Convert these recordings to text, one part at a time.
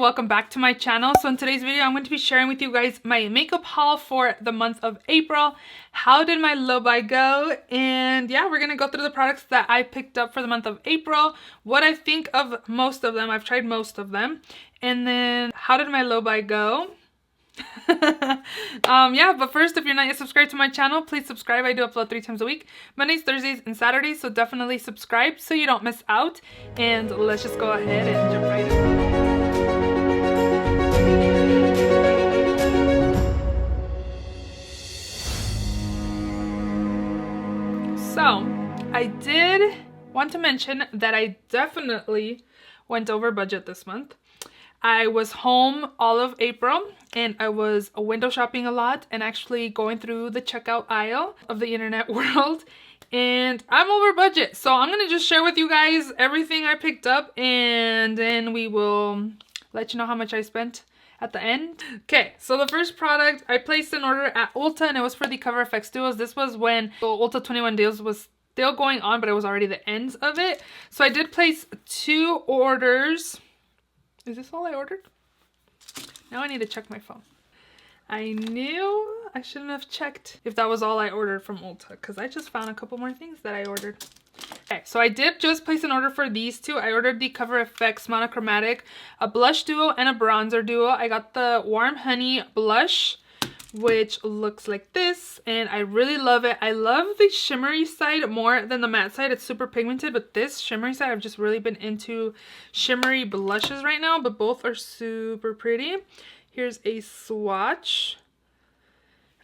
welcome back to my channel. So in today's video I'm going to be sharing with you guys my makeup haul for the month of April. How did my low buy go? And yeah, we're gonna go through the products that I picked up for the month of April, what I think of most of them. I've tried most of them, and then how did my low buy go? Yeah, but first, if you're not yet subscribed to my channel, please subscribe. I do upload 3 times a week, Mondays, Thursdays, and Saturdays, so definitely subscribe so you don't miss out. And let's just go ahead and jump right in. So I did want to mention that I definitely went over budget this month. I was home all of April and I was window shopping a lot and actually going through the checkout aisle of the internet world, and I'm over budget. So I'm gonna just share with you guys everything I picked up, and then we will let you know how much I spent at the end. Okay, so the first product, I placed an order at Ulta and it was for the Cover FX Duos. This was when the Ulta 21 deals was still going on, but it was already the ends of it. So I did place 2 orders. Is this all I ordered? Now I need to check my phone. I knew I shouldn't have checked if that was all I ordered from Ulta, because I just found a couple more things that I ordered. Okay, so I did just place an order for these 2. I ordered the Cover FX Monochromatic, a blush duo and a bronzer duo. I got the Warm Honey blush, which looks like this, and I really love it. I love the shimmery side more than the matte side. It's super pigmented, but this shimmery side, I've just really been into shimmery blushes right now, but both are super pretty. Here's a swatch.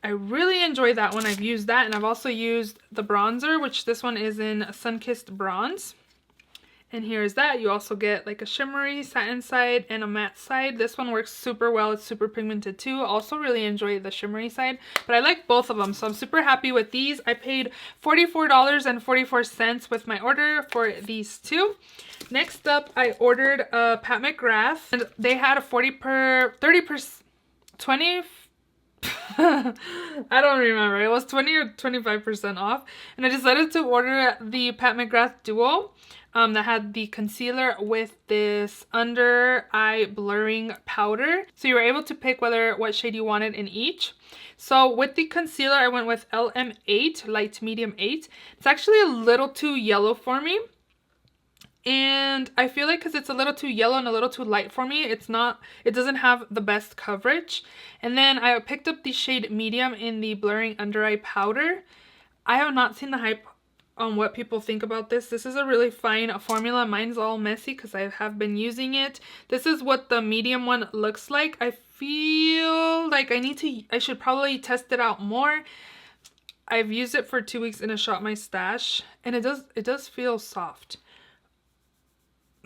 I really enjoy that one. I've used that, and I've also used the bronzer, which this one is in Sunkissed Bronze. And here's that. You also get like a shimmery satin side and a matte side. This one works super well. It's super pigmented too. Also really enjoy the shimmery side, but I like both of them, so I'm super happy with these. I paid $44.44 with my order for these 2. Next up, I ordered a Pat McGrath, and they had a 20 I don't remember. It was 20 or 25% off, and I decided to order the Pat McGrath Duo that had the concealer with this under eye blurring powder. So you were able to pick what shade you wanted in each. So with the concealer, I went with LM8, light medium 8. It's actually a little too yellow for me. And I feel like because it's a little too yellow and a little too light for me, it doesn't have the best coverage. And then I picked up the shade medium in the blurring under eye powder. I have not seen the hype on what people think about this. This is a really fine formula. Mine's all messy because I have been using it. This is what the medium one looks like. I feel like I should probably test it out more. I've used it for 2 weeks in a Shop My Stash, and it does feel soft.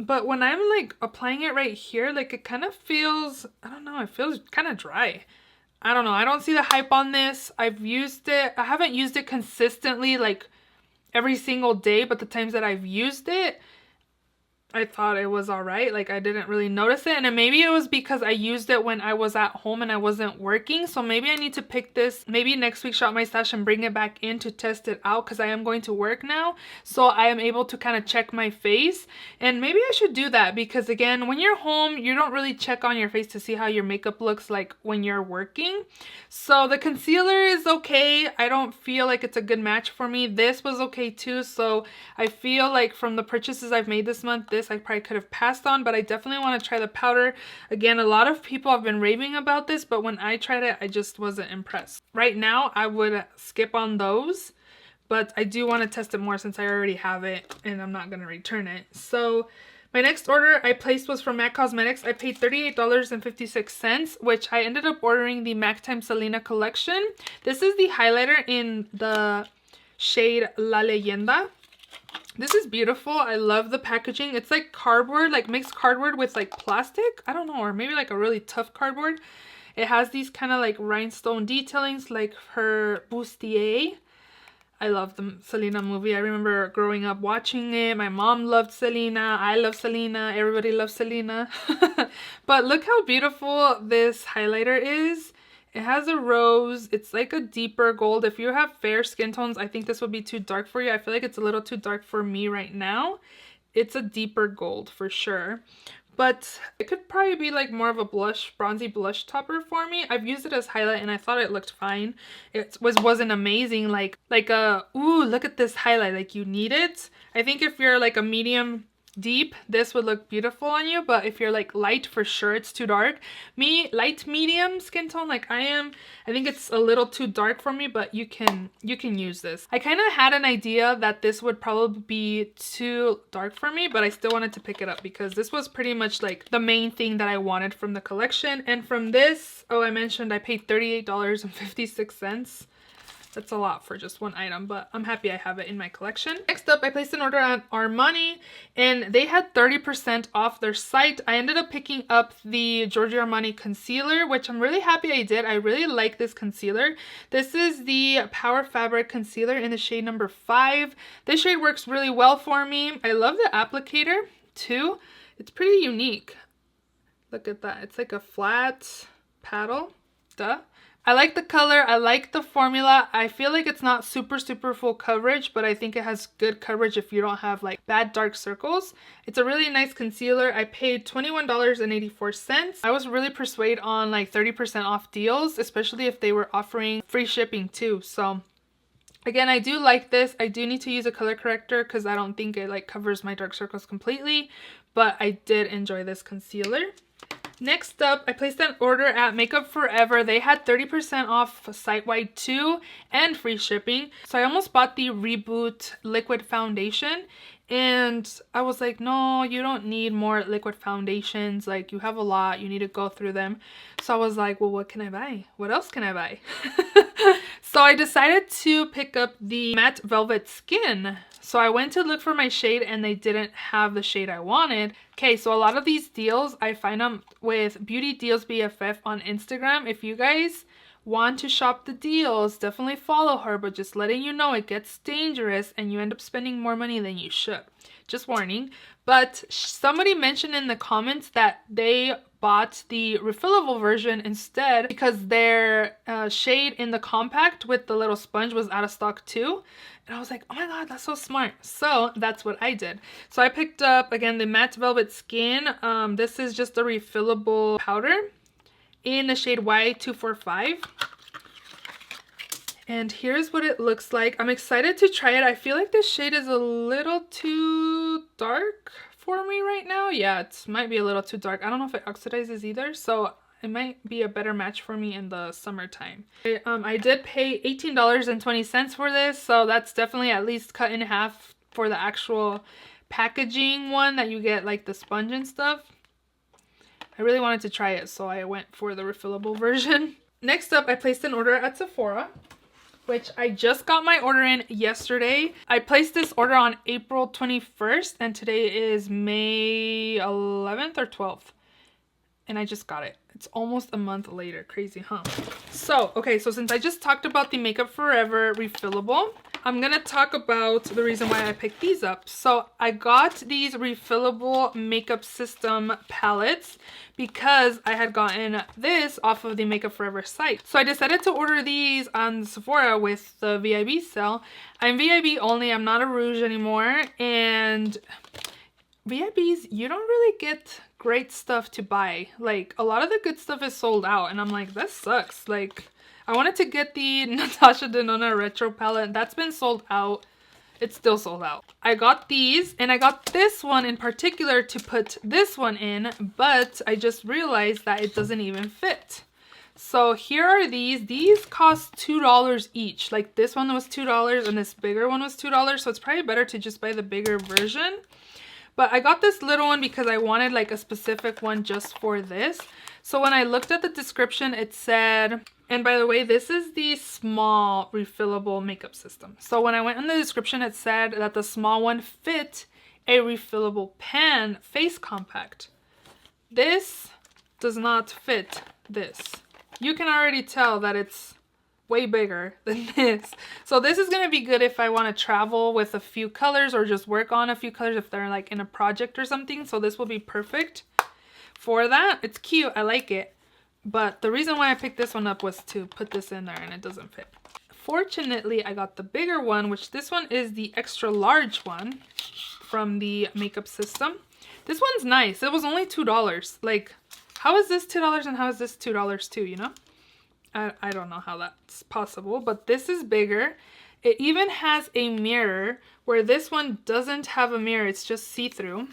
But when I'm like applying it right here, like it kind of feels, I don't know, it feels kind of dry. I don't know. I don't see the hype on this. I've used it. I haven't used it consistently like every single day, but the times that I've used it, I thought it was alright. Like I didn't really notice it, and maybe it was because I used it when I was at home and I wasn't working. So maybe I need to pick this maybe next week, Shop My Stash, and bring it back in to test it out, because I am going to work now, so I am able to kind of check my face. And maybe I should do that, because again, when you're home, you don't really check on your face to see how your makeup looks like when you're working. So the concealer is okay. I don't feel like it's a good match for me. This was okay too. So I feel like from the purchases I've made this month, this I probably could have passed on, but I definitely want to try the powder. Again, a lot of people have been raving about this, but when I tried it, I just wasn't impressed. Right now, I would skip on those, but I do want to test it more since I already have it and I'm not going to return it. So my next order I placed was from MAC Cosmetics. I paid $38.56, which I ended up ordering the MAC x Selena collection. This is the highlighter in the shade La Leyenda. This is beautiful. I love the packaging. It's like cardboard, like mixed cardboard with like plastic. I don't know, or maybe like a really tough cardboard. It has these kind of like rhinestone detailings like her bustier. I love the Selena movie. I remember growing up watching it. My mom loved Selena. I love Selena. Everybody loves Selena. But look how beautiful this highlighter is. It has a rose. It's like a deeper gold. If you have fair skin tones, I think this would be too dark for you. I feel like it's a little too dark for me right now. It's a deeper gold for sure. but it could probably be like more of a blush, bronzy blush topper for me. I've used it as highlight and I thought it looked fine. It wasn't amazing like a, ooh, look at this highlight, like you need it. I think if you're like a medium deep, this would look beautiful on you, but if you're like light, for sure it's too dark. Me, light medium skin tone like I am, I think it's a little too dark for me, but you can use this. I kind of had an idea that this would probably be too dark for me, but I still wanted to pick it up because this was pretty much like the main thing that I wanted from the collection. And from this, oh, I mentioned I paid $38.56. That's a lot for just one item, but I'm happy I have it in my collection. Next up, I placed an order at Armani and they had 30% off their site. I ended up picking up the Giorgio Armani concealer, which I'm really happy I did. I really like this concealer. This is the Power Fabric Concealer in the shade number 5. This shade works really well for me. I love the applicator too. It's pretty unique. Look at that. It's like a flat paddle. Duh. I like the color, I like the formula. I feel like it's not super full coverage, but I think it has good coverage if you don't have like bad dark circles. It's a really nice concealer. I paid $21.84. I was really persuaded on like 30% off deals, especially if they were offering free shipping too. So again, I do like this. I do need to use a color corrector because I don't think it like covers my dark circles completely, but I did enjoy this concealer. Next up, I placed an order at Makeup Forever. They had 30% off site-wide too and free shipping. So I almost bought the Reboot liquid foundation and I was like, no, you don't need more liquid foundations. Like you have a lot, you need to go through them. So I was like, well, what can I buy? What else can I buy? So I decided to pick up the Matte Velvet Skin. So I went to look for my shade and they didn't have the shade I wanted. Okay, so a lot of these deals, I find them with Beauty Deals BFF on Instagram. If you guys want to shop the deals, definitely follow her, but just letting you know it gets dangerous and you end up spending more money than you should. Just warning. But somebody mentioned in the comments that they bought the refillable version instead because their shade in the compact with the little sponge was out of stock too. And I was like, oh my god, that's so smart. So that's what I did. So I picked up, again, the Matte Velvet Skin. This is just a refillable powder in the shade Y245. And here's what it looks like. I'm excited to try it. I feel like this shade is a little too dark for me right now. Yeah, it might be a little too dark. I don't know if it oxidizes either, so it might be a better match for me in the summertime. I did pay $18.20 for this, so that's definitely at least cut in half for the actual packaging one that you get like the sponge and stuff. I really wanted to try it, so I went for the refillable version. Next up, I placed an order at Sephora, which I just got my order in yesterday. I placed this order on April 21st and today is May 11th or 12th. And I just got it. It's almost a month later. Crazy, huh? So, okay, so since I just talked about the Makeup Forever refillable, I'm gonna talk about the reason why I picked these up. So I got these refillable makeup system palettes because I had gotten this off of the Makeup Forever site. So I decided to order these on Sephora with the VIB sale. I'm VIB only, I'm not a Rouge anymore, and VIBs, you don't really get great stuff to buy. Like, a lot of the good stuff is sold out, and I'm like, that sucks. Like, I wanted to get the Natasha Denona Retro palette. That's been sold out. It's still sold out. I got these, and I got this one in particular to put this one in, but I just realized that it doesn't even fit. So here are these. These cost $2 each. Like, this one was $2 and this bigger one was $2, so it's probably better to just buy the bigger version. But I got this little one because I wanted like a specific one just for this. So when I looked at the description, it said, and by the way, this is the small refillable makeup system. So when I went in the description, it said that the small one fit a refillable pan face compact. This does not fit this. You can already tell that it's way bigger than this. So this is going to be good if I want to travel with a few colors or just work on a few colors if they're like in a project or something. So this will be perfect for that. It's cute. I like it. But the reason why I picked this one up was to put this in there and it doesn't fit. Fortunately, I got the bigger one, which this one is the extra large one from the makeup system. This one's nice. It was only $2. Like, how is this $2 and how is this $2 too, you know? I don't know how that's possible, but this is bigger. It even has a mirror where this one doesn't have a mirror. It's just see-through,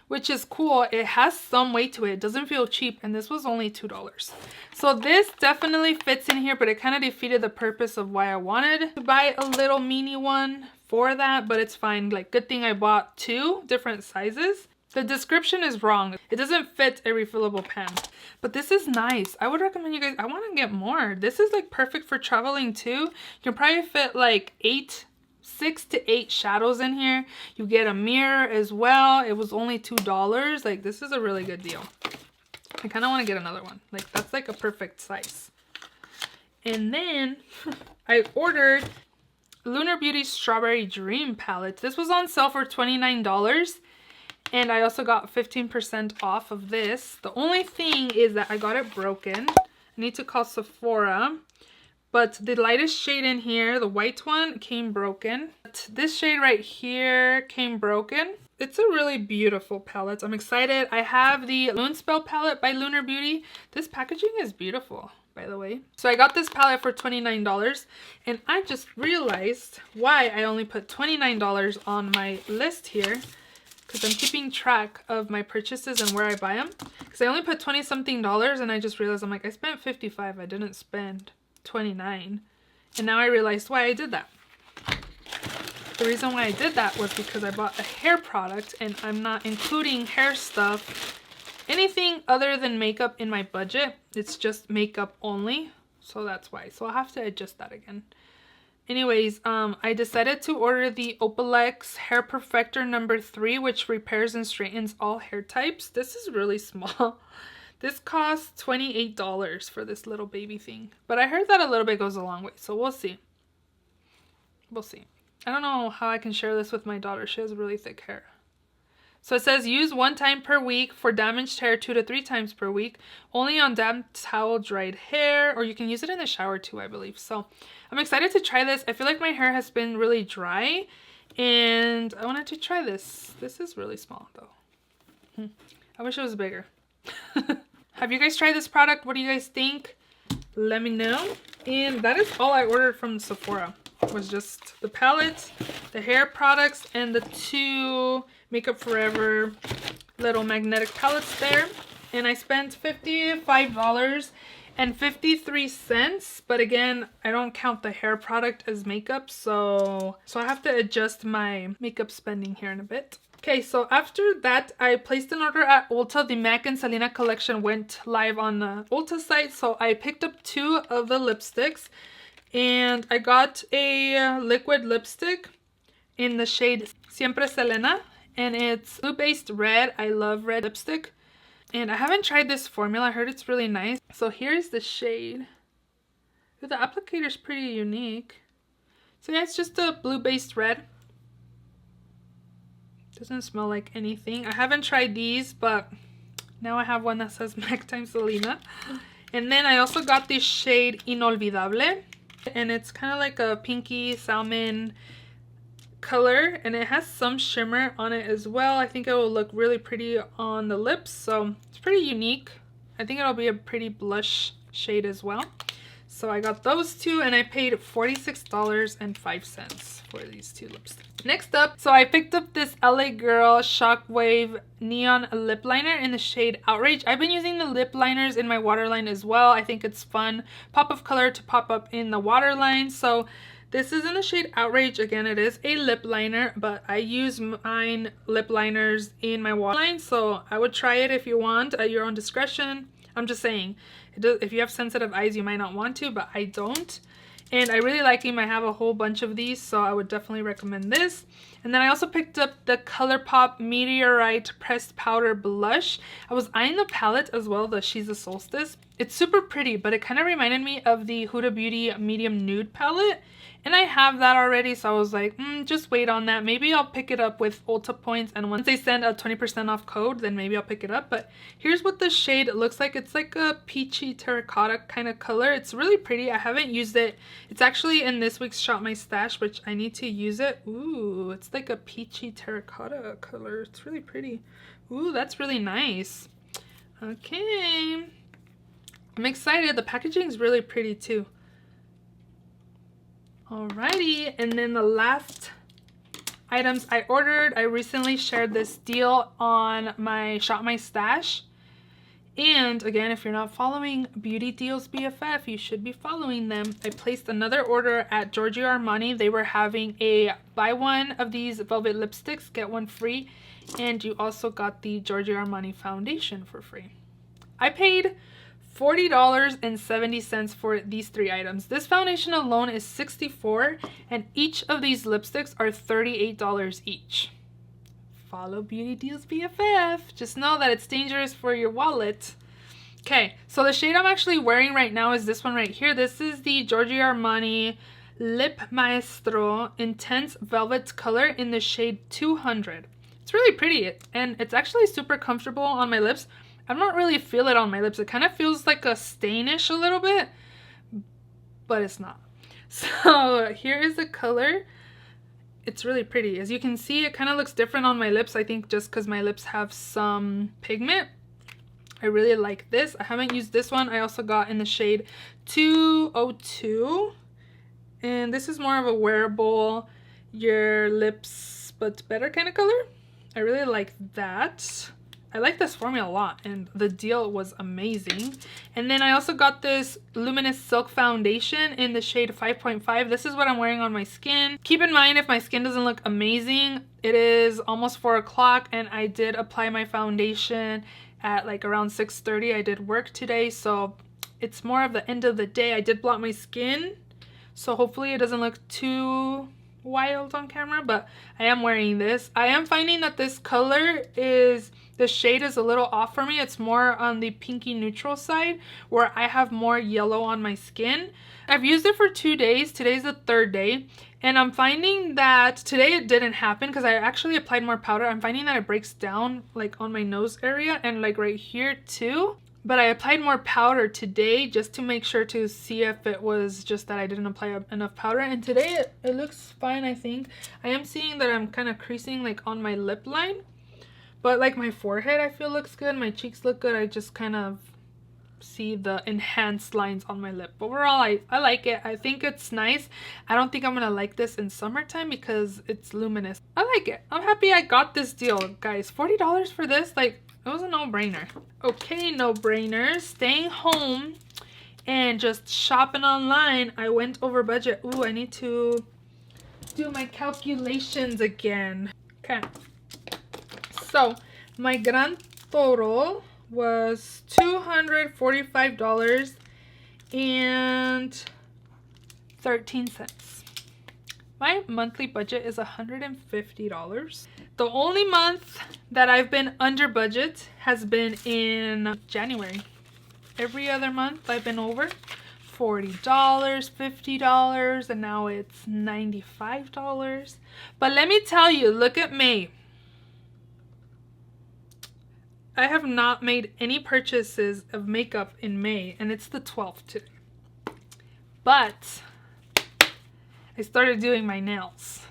which is cool. It has some weight to it. It doesn't feel cheap, and this was only $2. So this definitely fits in here, but it kind of defeated the purpose of why I wanted to buy a little mini one for that, but it's fine. Like, good thing I bought 2 different sizes. The description is wrong. It doesn't fit a refillable pan, but this is nice. I would recommend you guys, I want to get more. This is like perfect for traveling too. You can probably fit like 6 to 8 shadows in here. You get a mirror as well. It was only $2. Like, this is a really good deal. I kind of want to get another one. Like, that's like a perfect size. And then I ordered Lunar Beauty Strawberry Dream palette. This was on sale for $29. And I also got 15% off of this. The only thing is that I got it broken. I need to call Sephora. But the lightest shade in here, the white one, came broken. But this shade right here came broken. It's a really beautiful palette. I'm excited. I have the Moonspell palette by Lunar Beauty. This packaging is beautiful, by the way. So I got this palette for $29. And I just realized why I only put $29 on my list here. Because I'm keeping track of my purchases and where I buy them. Because I only put 20 something dollars and I just realized, I'm like, I spent 55. I didn't spend 29. And now I realized why I did that. The reason why I did that was because I bought a hair product and I'm not including hair stuff, anything other than makeup in my budget. It's just makeup only. So that's why. So I'll have to adjust that again. Anyways, I decided to order the Opalex Hair Perfector number 3, which repairs and straightens all hair types. This is really small. This costs $28 for this little baby thing. But I heard that a little bit goes a long way, so we'll see. We'll see. I don't know how I can share this with my daughter. She has really thick hair. So it says use 1 time per week for damaged hair, 2 to 3 times per week. Only on damp towel, dried hair, or you can use it in the shower too, I believe. So I'm excited to try this. I feel like my hair has been really dry and I wanted to try this. This is really small though. I wish it was bigger. Have you guys tried this product? What do you guys think? Let me know. And that is all I ordered from Sephora. Was just the palette, the hair products, and the 2 Makeup Forever little magnetic palettes there. And I spent $55.53. But again, I don't count the hair product as makeup, so I have to adjust my makeup spending here in a bit. Okay, so after that, I placed an order at Ulta. The MAC and Selena collection went live on the Ulta site, so I picked up 2 of the lipsticks. And I got a liquid lipstick in the shade Siempre Selena. And it's blue-based red. I love red lipstick. And I haven't tried this formula. I heard it's really nice. So here's the shade. The applicator is pretty unique. So yeah, it's just a blue-based red. Doesn't smell like anything. I haven't tried these, but now I have one that says MAC times Selena. And then I also got this shade Inolvidable. And it's kind of like a pinky salmon color, and it has some shimmer on it as well. I think it will look really pretty on the lips, so it's pretty unique. I think it'll be a pretty blush shade as well. So I got those 2 and I paid $46.05 for these 2 lipsticks. Next up, so I picked up this LA Girl Shockwave Neon Lip Liner in the shade Outrage. I've been using the lip liners in my waterline as well. I think it's fun pop of color to pop up in the waterline. So this is in the shade Outrage. Again, it is a lip liner, but I use mine lip liners in my waterline. So I would try it if you want at your own discretion. I'm just saying, if you have sensitive eyes, you might not want to, but I don't. And I really like them. I have a whole bunch of these, so I would definitely recommend this. And then I also picked up the Colourpop Meteor-rite Pressed Powder Blush. I was eyeing the palette as well, the She's a Solstice. It's super pretty, but it kind of reminded me of the Huda Beauty Medium Nude palette. And I have that already, so I was like, just wait on that. Maybe I'll pick it up with Ulta points, and once they send a 20% off code, then maybe I'll pick it up. But here's what the shade looks like. It's like a peachy terracotta kind of color. It's really pretty. I haven't used it. It's actually in this week's Shop My Stash, which I need to use it. Ooh, it's It's like a peachy terracotta color. It's really pretty. Ooh, that's really nice. Okay. I'm excited. The packaging is really pretty too. Alrighty, and then the last items I ordered, I recently shared this deal on my Shop My Stash. And again, if you're not following Beauty Deals BFF, you should be following them. I placed another order at Giorgio Armani. They were having a buy one of these velvet lipsticks, get one free. And you also got the Giorgio Armani foundation for free. I paid $40.70 for these 3 items. This foundation alone is $64, and each of these lipsticks are $38 each. Follow Beauty Deals BFF. Just know that it's dangerous for your wallet. Okay, so the shade I'm actually wearing right now is this one right here. This is the Giorgio Armani Lip Maestro Intense Velvet color in the shade 200. It's really pretty, and it's actually super comfortable on my lips. I don't really feel it on my lips. It kind of feels like a stainish a little bit, but it's not. So here is the color. It's really pretty. As you can see, it kind of looks different on my lips. I think just because my lips have some pigment. I really like this. I haven't used this one. I also got in the shade 202. And this is more of a wearable, your lips but better kind of color. I really like that. I like this formula a lot, and the deal was amazing. And then I also got this Luminous Silk Foundation in the shade 5.5. This is what I'm wearing on my skin. Keep in mind, if my skin doesn't look amazing, it is almost 4 o'clock, and I did apply my foundation at like around 6:30. I did work today, so it's more of the end of the day. I did blot my skin, so hopefully it doesn't look too wild on camera, but I am wearing this. I am finding that this color is... the shade is a little off for me. It's more on the pinky neutral side, where I have more yellow on my skin. I've used it for 2 days. Today's the 3rd day. And I'm finding that today it didn't happen because I actually applied more powder. I'm finding that it breaks down like on my nose area and like right here too. But I applied more powder today just to make sure to see if it was just that I didn't apply enough powder. And today it looks fine, I think. I am seeing that I'm kind of creasing like on my lip line. But like my forehead I feel looks good. My cheeks look good. I just kind of see the enhanced lines on my lip. But overall, I like it. I think it's nice. I don't think I'm going to like this in summertime because it's luminous. I like it. I'm happy I got this deal, guys. $40 for this? Like, it was a no-brainer. Okay, no-brainers. Staying home and just shopping online. I went over budget. Ooh, I need to do my calculations again. Okay. So, my grand total was $245.13. My monthly budget is $150. The only month that I've been under budget has been in January. Every other month I've been over $40, $50, and now it's $95. But let me tell you, look at May. I have not made any purchases of makeup in May, and it's the 12th today. But I started doing my nails.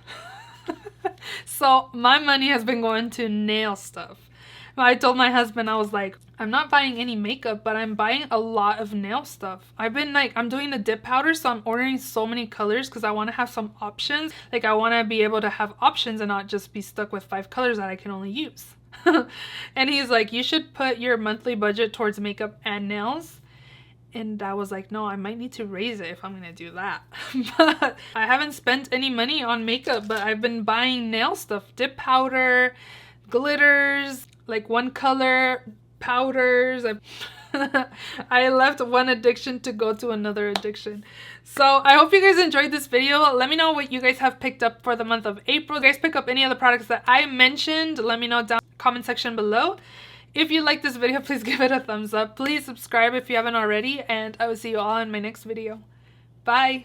So my money has been going to nail stuff. I told my husband, I was like, I'm not buying any makeup, but I'm buying a lot of nail stuff. I've been like, I'm doing the dip powder, so I'm ordering so many colors because I want to have some options. Like, I want to be able to have options and not just be stuck with 5 colors that I can only use. And he's like, you should put your monthly budget towards makeup and nails. And I was like, no, I might need to raise it if I'm gonna do that. But I haven't spent any money on makeup, but I've been buying nail stuff, dip powder, glitters, like one color powders. I left one addiction to go to another addiction. So I hope you guys enjoyed this video. Let me know what you guys have picked up for the month of April. If you guys pick up any of the products that I mentioned, let me know down in the comment section below. If you like this video, please give it a thumbs up. Please subscribe if you haven't already, and I will see you all in my next video. Bye!